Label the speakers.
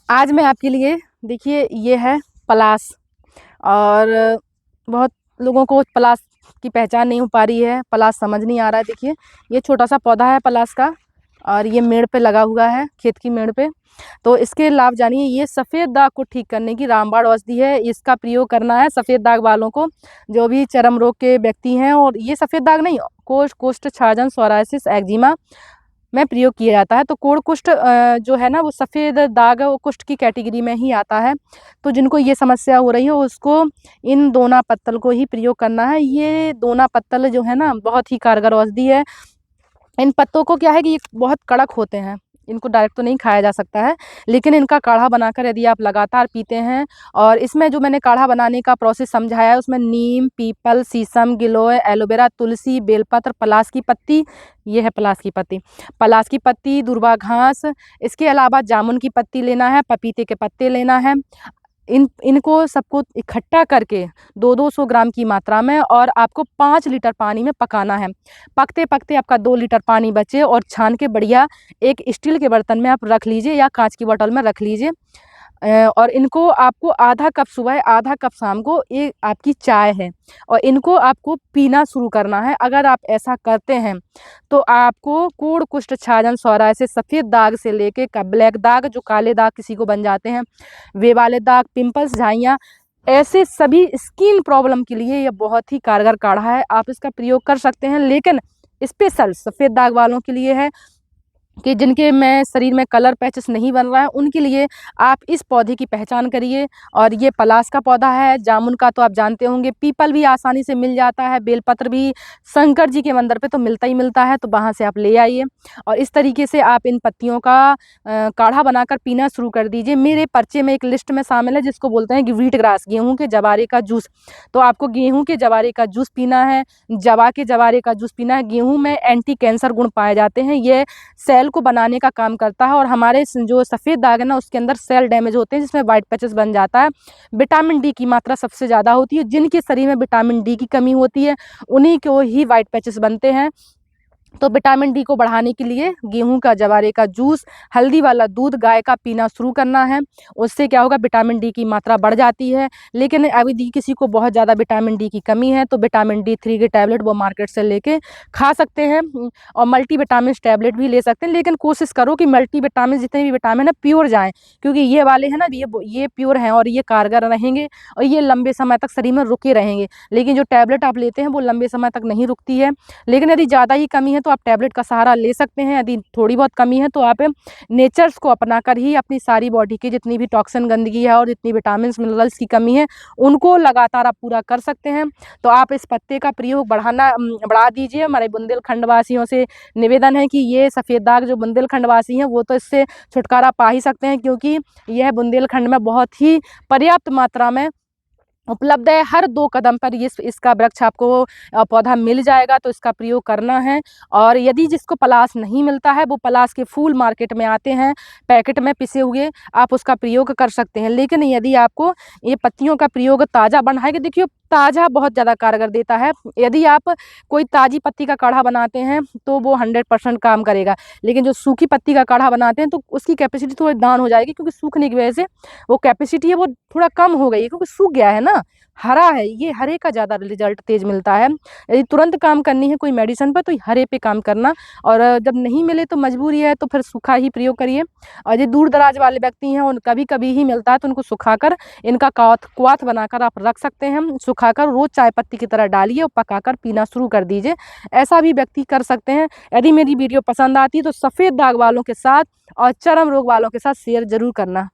Speaker 1: आज मैं आपके लिए देखिए ये है पलास। और बहुत लोगों को पलास की पहचान नहीं हो पा रही है, पलास समझ नहीं आ रहा है। देखिए ये छोटा सा पौधा है पलास का, और ये मेड़ पे लगा हुआ है, खेत की मेड़ पे। तो इसके लाभ जानिए। ये सफ़ेद दाग को ठीक करने की रामबाण औषधि है। इसका प्रयोग करना है सफ़ेद दाग वालों को, जो भी चर्म रोग के व्यक्ति हैं। और ये सफ़ेद दाग नहीं, कुष्ठ, छाजन, सोरायसिस, एक्जिमा में प्रयोग किया जाता है। तो कोढ़ कुष्ठ जो है ना, वो सफ़ेद दाग है, वो कुष्ठ की कैटेगरी में ही आता है। तो जिनको ये समस्या हो रही है उसको इन दोना पत्तल को ही प्रयोग करना है। ये दोना पत्तल जो है ना, बहुत ही कारगर औषधि है। इन पत्तों को क्या है कि ये बहुत कड़क होते हैं, इनको डायरेक्ट तो नहीं खाया जा सकता है, लेकिन इनका काढ़ा बनाकर यदि आप लगातार पीते हैं। और इसमें जो मैंने काढ़ा बनाने का प्रोसेस समझाया है, उसमें नीम, पीपल, शीशम, गिलोय, एलोवेरा, तुलसी, बेलपत्र, पलास की पत्ती, ये है पलास की पत्ती, पलास की पत्ती, दूर्वा घास, इसके अलावा जामुन की पत्ती लेना है, पपीते के पत्ते लेना है। इनको सबको इकट्ठा करके 200 ग्राम की मात्रा में, और आपको 5 लीटर पानी में पकाना है। पकते पकते आपका 2 लीटर पानी बचे, और छान के बढ़िया एक स्टील के बर्तन में आप रख लीजिए या कांच की बोतल में रख लीजिए। और इनको आपको आधा कप सुबह, आधा कप शाम को, ये आपकी चाय है, और इनको आपको पीना शुरू करना है। अगर आप ऐसा करते हैं तो आपको कोढ़, कुष्ठ, छाजन, सोरायसिस, सफ़ेद दाग से लेके ब्लैक दाग, जो काले दाग किसी को बन जाते हैं, वे वाले दाग, पिंपल्स, झाइयाँ, ऐसे सभी स्किन प्रॉब्लम के लिए ये बहुत ही कारगर काढ़ा है। आप इसका प्रयोग कर सकते हैं, लेकिन स्पेशल सफ़ेद दाग वालों के लिए है कि जिनके में शरीर में कलर पैचेस नहीं बन रहा है, उनके लिए आप इस पौधे की पहचान करिए। और ये पलास का पौधा है। जामुन का तो आप जानते होंगे, पीपल भी आसानी से मिल जाता है, बेलपत्र भी शंकर जी के मंदिर पे तो मिलता ही मिलता है, तो वहाँ से आप ले आइए। और इस तरीके से आप इन पत्तियों का काढ़ा बनाकर पीना शुरू कर दीजिए। मेरे पर्चे में एक लिस्ट में शामिल है जिसको बोलते हैं कि व्हीट ग्रास, गेहूँ के जवारे का जूस। तो आपको गेहूँ के जवारे का जूस पीना है, जवा के जवारे का जूस पीना है। गेहूँ में एंटी कैंसर गुण पाए जाते हैं, ये सेल को बनाने का काम करता है। और हमारे जो सफ़ेद दाग है ना, उसके अंदर सेल डैमेज होते हैं, जिसमें वाइट पैचेस बन जाता है। विटामिन डी की मात्रा सबसे ज़्यादा होती है। जिनके शरीर में विटामिन डी की कमी होती है, उन्हीं को ही वाइट पैचेस बनते हैं। तो विटामिन डी को बढ़ाने के लिए गेहूं का, जवारे का जूस, हल्दी वाला दूध गाय का पीना शुरू करना है। उससे क्या होगा, विटामिन डी की मात्रा बढ़ जाती है। लेकिन अभी किसी को बहुत ज़्यादा विटामिन डी की कमी है तो विटामिन D3 की टैबलेट वो मार्केट से लेके खा सकते हैं, और मल्टी विटामिन टैबलेट भी ले सकते हैं। लेकिन कोशिश करो कि मल्टी विटामिन, जितने भी विटामिन है, प्योर जाएँ, क्योंकि ये वाले हैं ना, ये प्योर हैं और ये कारगर रहेंगे, और ये लंबे समय तक शरीर में रुके रहेंगे। लेकिन जो टैबलेट आप लेते हैं वो लंबे समय तक नहीं रुकती है। लेकिन यदि ज़्यादा ही कमी है तो आप टैबलेट का सहारा ले सकते हैं। यदि थोड़ी बहुत कमी है तो आप नेचर्स को अपनाकर ही अपनी सारी बॉडी की जितनी भी टॉक्सिन, गंदगी है, और जितनी विटामिन्स, मिनरल्स की कमी है, उनको लगातार आप पूरा कर सकते हैं। तो आप इस पत्ते का प्रयोग बढ़ा दीजिए। हमारे बुंदेलखंड वासियों से निवेदन है कि ये सफ़ेद दाग जो बुंदेलखंड वासी हैं वो तो इससे छुटकारा पा ही सकते हैं, क्योंकि यह बुंदेलखंड में बहुत ही पर्याप्त मात्रा में उपलब्ध है। हर 2 कदम पर ये इसका वृक्ष आपको पौधा मिल जाएगा, तो इसका प्रयोग करना है। और यदि जिसको पलास नहीं मिलता है, वो पलास के फूल मार्केट में आते हैं पैकेट में पिसे हुए, आप उसका प्रयोग कर सकते हैं। लेकिन यदि आपको ये पत्तियों का प्रयोग ताज़ा बनाएगा, देखिए ताज़ा बहुत ज़्यादा कारगर देता है। यदि आप कोई ताज़ी पत्ती का काढ़ा बनाते हैं तो वो 100% काम करेगा। लेकिन जो सूखी पत्ती का काढ़ा बनाते हैं तो उसकी कैपेसिटी थोड़ी डाउन हो जाएगी, क्योंकि सूखने की वजह से वो कैपेसिटी है वो थोड़ा कम हो गई है, क्योंकि सूख गया है ना। हरा है, ये हरे का ज़्यादा रिजल्ट तेज मिलता है। यदि तुरंत काम करनी है कोई मेडिसिन पर, तो हरे पे काम करना। और जब नहीं मिले तो मजबूरी है तो फिर सूखा ही प्रयोग करिए। और जो दूर दराज वाले व्यक्ति हैं, उन कभी कभी ही मिलता है तो उनको सुखाकर इनका क्वाथ बनाकर आप रख सकते हैं। सुखाकर रोज़ चाय पत्ती की तरह डालिए और पकाकर पीना शुरू कर दीजिए। ऐसा भी व्यक्ति कर सकते हैं। यदि मेरी वीडियो पसंद आती है तो सफ़ेद दाग वालों के साथ और चर्म रोग वालों के साथ शेयर ज़रूर करना।